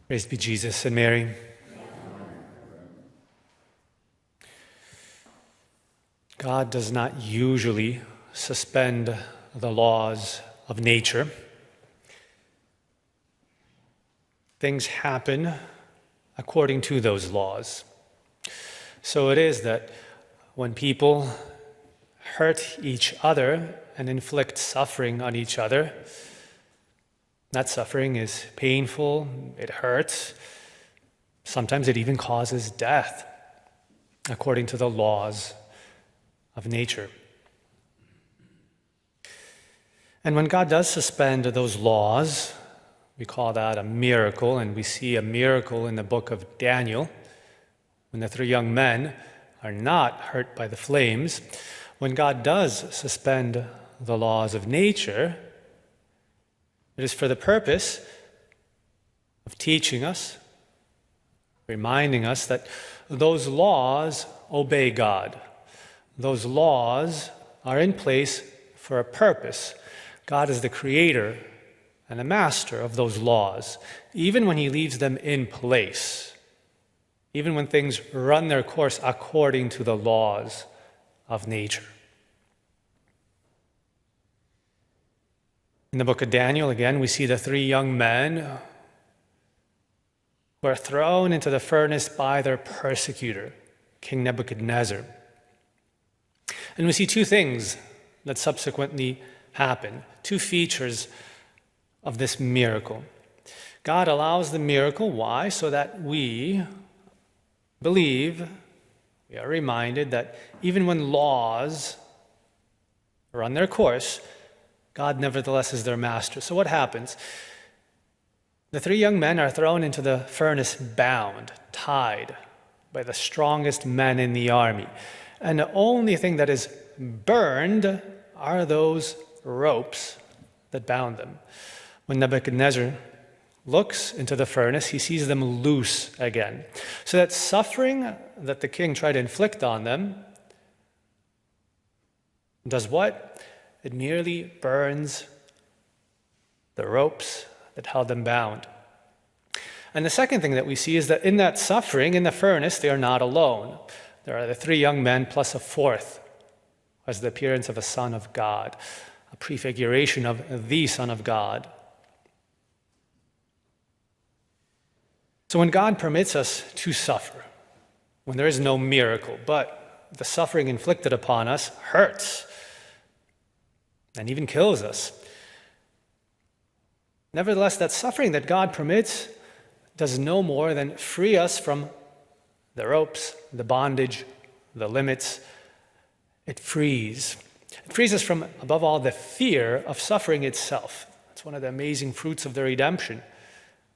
Praised be Jesus and Mary. God does not usually suspend the laws of nature. Things happen according to those laws. So it is that when people hurt each other and inflict suffering on each other, that suffering is painful, it hurts. Sometimes it even causes death, according to the laws of nature. And when God does suspend those laws, we call that a miracle, and we see a miracle in the book of Daniel, when the 3 young men are not hurt by the flames. When God does suspend the laws of nature, it is for the purpose of teaching us, reminding us that those laws obey God. Those laws are in place for a purpose. God is the creator and the master of those laws, even when he leaves them in place, even when things run their course according to the laws of nature. In the book of Daniel, again, we see the 3 young men who are thrown into the furnace by their persecutor, King Nebuchadnezzar. And we see 2 things that subsequently happen, 2 features of this miracle. God allows the miracle. Why? So that we believe, we are reminded that even when laws run their course, God nevertheless is their master. So what happens? The 3 young men are thrown into the furnace bound, tied by the strongest men in the army. And the only thing that is burned are those ropes that bound them. When Nebuchadnezzar looks into the furnace, he sees them loose again. So that suffering that the king tried to inflict on them does what? It merely burns the ropes that held them bound. And the second thing that we see is that in that suffering, in the furnace, they are not alone. There are the 3 young men plus a 4th, who has the appearance of a son of God, a prefiguration of the Son of God. So when God permits us to suffer, when there is no miracle, but the suffering inflicted upon us hurts and even kills us, nevertheless, that suffering that God permits does no more than free us from the ropes, the bondage, the limits. It frees us from, above all, the fear of suffering itself. It's one of the amazing fruits of the redemption.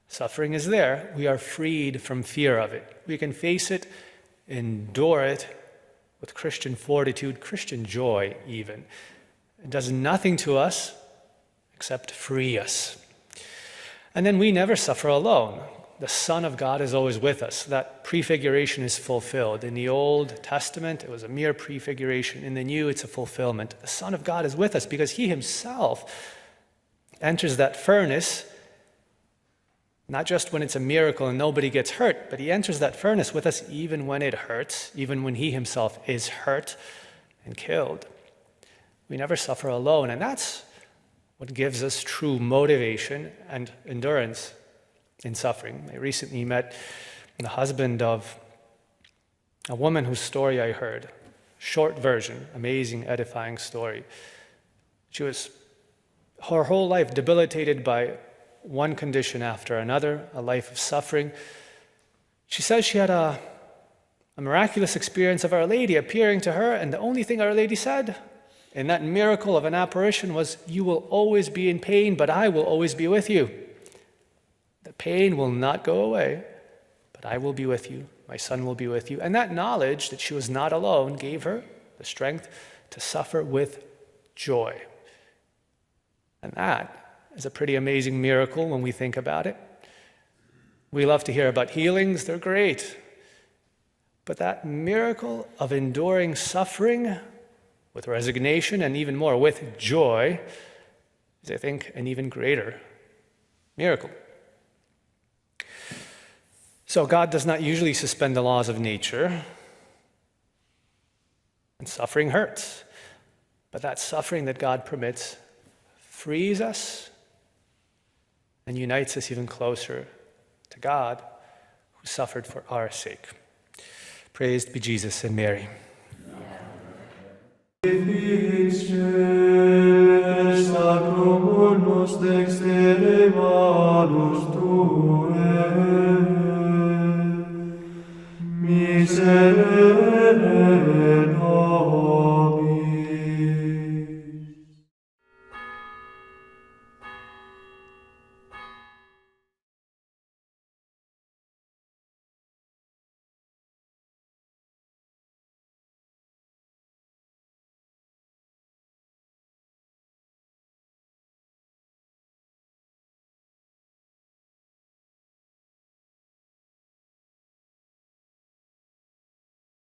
Suffering is there. We are freed from fear of it. We can face it, endure it with Christian fortitude, Christian joy even. It does nothing to us except free us. And then we never suffer alone. The Son of God is always with us. That prefiguration is fulfilled. In the Old Testament, it was a mere prefiguration. In the New, it's a fulfillment. The Son of God is with us because he himself enters that furnace, not just when it's a miracle and nobody gets hurt, but he enters that furnace with us even when it hurts, even when he himself is hurt and killed. We never suffer alone, and that's what gives us true motivation and endurance in suffering. I recently met the husband of a woman whose story I heard. Short version, amazing, edifying story. She was her whole life debilitated by one condition after another, a life of suffering. She says she had a miraculous experience of Our Lady appearing to her, and the only thing Our Lady said in that miracle of an apparition was, "You will always be in pain, but I will always be with you. The pain will not go away, but I will be with you. My son will be with you." And that knowledge that she was not alone gave her the strength to suffer with joy. And that is a pretty amazing miracle when we think about it. We love to hear about healings, they're great. But that miracle of enduring suffering with resignation and even more with joy is, I think, an even greater miracle. So God does not usually suspend the laws of nature, and suffering hurts. But that suffering that God permits frees us and unites us even closer to God, who suffered for our sake. Praised be Jesus and Mary. Amen.